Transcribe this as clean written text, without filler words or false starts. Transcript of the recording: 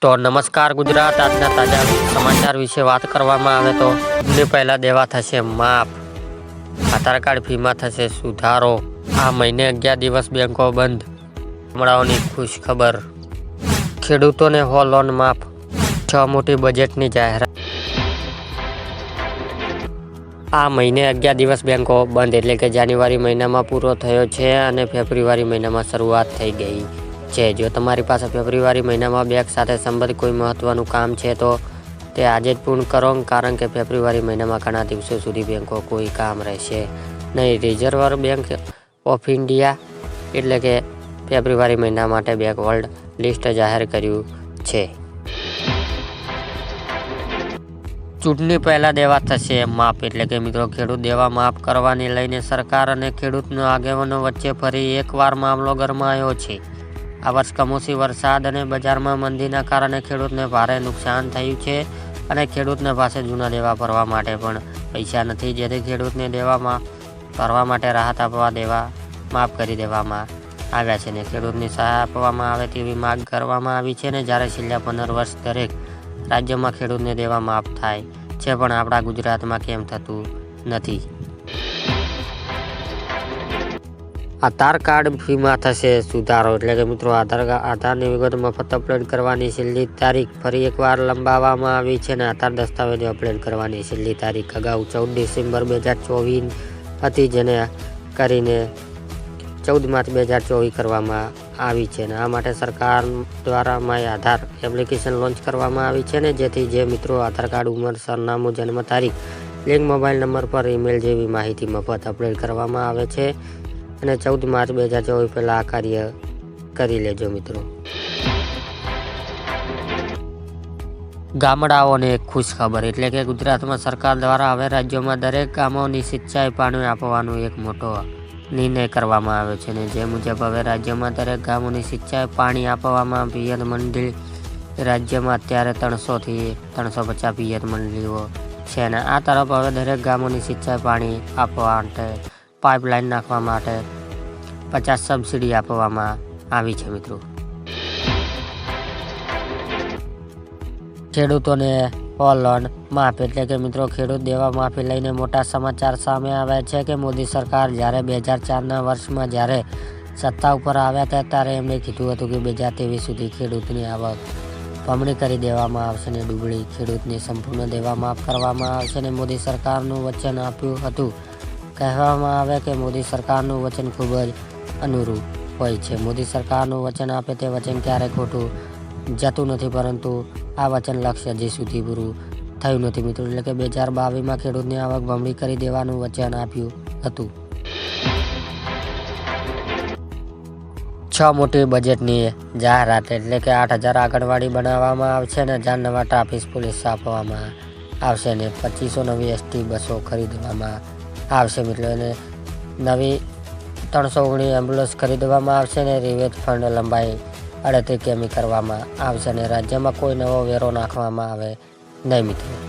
તો નમસ્કાર ગુજરાત, આજના તાજા સમાચાર વિશે વાત કરવામાં આવે તો પહેલા દેવા થશે માફ, આધાર કાર્ડ ફીમાં થશે સુધારો, આ મહિને 11 દિવસ બેંકો બંધ, ગામડાઓની ખુશ ખબર, ખેડૂતોને હો લોન માફ, 6 મોટી બજેટની જાહેરાત। આ મહિને 11 દિવસ બેંકો બંધ એટલે કે જાન્યુઆરી મહિનામાં પૂરો થયો છે અને ફેબ્રુઆરી મહિનામાં શરૂઆત થઈ ગઈ છે। જો તમારી પાસે ફેબ્રુઆરી મહિનામાં બેંક સાથે સંબંધિત કોઈ મહત્વનું કામ છે તો તે આજે જ પૂર્ણ કરો, કારણ કે ફેબ્રુઆરી મહિનામાં ઘણા દિવસો સુધી બેંકો કોઈ કામ રહેશે નહીં। રિઝર્વ બેંક ઓફ ઇન્ડિયા એટલે કે ફેબ્રુઆરી મહિના માટે બેંક હોલ્ડ લિસ્ટ જાહેર કર્યું છે। ચૂંટણી પહેલા દેવા થશે માફ એટલે કે મિત્રો ખેડૂત દેવા માફ કરવાને લઈને સરકાર અને ખેડૂતના આગેવાનો વચ્ચે ફરી એકવાર મામલો ગરમાયો છે। આ વર્ષ કમોસમી વરસાદ અને બજારમાં મંદીના કારણે ખેડૂતને ભારે નુકસાન થયું છે અને ખેડૂતને પાસે જૂના દેવા ભરવા માટે પણ પૈસા નથી, જેથી ખેડૂતને દેવામાં ભરવા માટે રાહત આપવા દેવા માફ કરી દેવામાં આવ્યા છે અને ખેડૂતની સહાય આપવામાં આવે તેવી માંગ કરવામાં આવી છે। ને જ્યારે છેલ્લા 15 વર્ષ દરેક રાજ્યમાં ખેડૂતને દેવા માફ થાય છે, પણ આપણા ગુજરાતમાં કેમ થતું નથી? આધાર કાર્ડ ફીમાં થશે સુધારો એટલે કે મિત્રો આધારની વિગત મફત અપલોડ કરવાની છેલ્લી તારીખ ફરી એકવાર લંબાવવામાં આવી છે અને આધાર દસ્તાવેજો અપલોડ કરવાની છેલ્લી તારીખ અગાઉ 14 ડિસેમ્બર 2024 હતી, જેને કરીને 14 માર્ચ 2024 કરવામાં આવી છે અને આ માટે સરકાર દ્વારા માય આધાર એપ્લિકેશન લોન્ચ કરવામાં આવી છે ને જેથી જે મિત્રો આધાર કાર્ડ, ઉંમર, સરનામું, જન્મ તારીખ, લિંક મોબાઈલ નંબર પર ઈમેલ જેવી માહિતી મફત અપલોડ કરવામાં આવે છે અને 14 માર્ચ 2024 પહેલાં આ કાર્ય કરી લેજો મિત્રો। ગામડાઓને ખુશ ખબર એટલે કે ગુજરાતમાં સરકાર દ્વારા હવે રાજ્યોમાં દરેક ગામોની સિંચાઈ પાણી આપવાનો એક મોટો નિર્ણય કરવામાં આવ્યો છે અને જે મુજબ હવે રાજ્યમાં દરેક ગામોની સિંચાઈ પાણી આપવામાં પિયત મંડળી રાજ્યમાં અત્યારે 300 થી 350 પિયત મંડળીઓ છે અને આ તરફ હવે દરેક ગામોની સિંચાઈ પાણી આપવા માટે પાઇપલાઇન નાખવા માટે 50 સબસિડી આપવામાં આવી છે મિત્રો। ખેડૂતોને લોન માફ એટલે કે મિત્રો ખેડૂત દેવા માફી લઈને મોટા સમાચાર સામે આવ્યા છે કે મોદી સરકાર જ્યારે 2004ના વર્ષમાં જ્યારે સત્તા ઉપર આવ્યા હતા ત્યારે એમણે કીધું હતું કે 2023 સુધી ખેડૂતની આવક બમણી કરી દેવામાં આવશે અને ડુબળી ખેડૂતને સંપૂર્ણ દેવા માફ કરવામાં આવશે અને મોદી સરકારનું વચન આપ્યું હતું। કહેવામાં આવે કે મોદી સરકારનું વચન ખૂબ જ અનુરૂપ હોય છે। મોદી સરકારનું વચન આપે તે વચન ક્યારેય ખોટું જતું નથી, પરંતુ આ વચન લક્ષ્ય હજી સુધી પૂરું થયું નથી મિત્રો। એટલે કે 2022માં ખેડૂતની આવક બમણી કરી દેવાનું વચન આપ્યું હતું। 6 મોટી બજેટની જાહેરાત એટલે કે 8000 આંગણવાડી બનાવવામાં આવશે અને 1000 નવા ટ્રાફિક પોલીસ આપવામાં આવશે અને 2500 નવી એસટી બસો ખરીદવામાં આવશે મિત્રો અને નવી 319 એમ્બ્યુલન્સ ખરીદવામાં આવશે અને રિવેજ ફંડ લંબાઈ 38 કિમી કરવામાં આવશે અને રાજ્યમાં કોઈ નવો વેરો નાખવામાં આવે નહીં મિત્રો।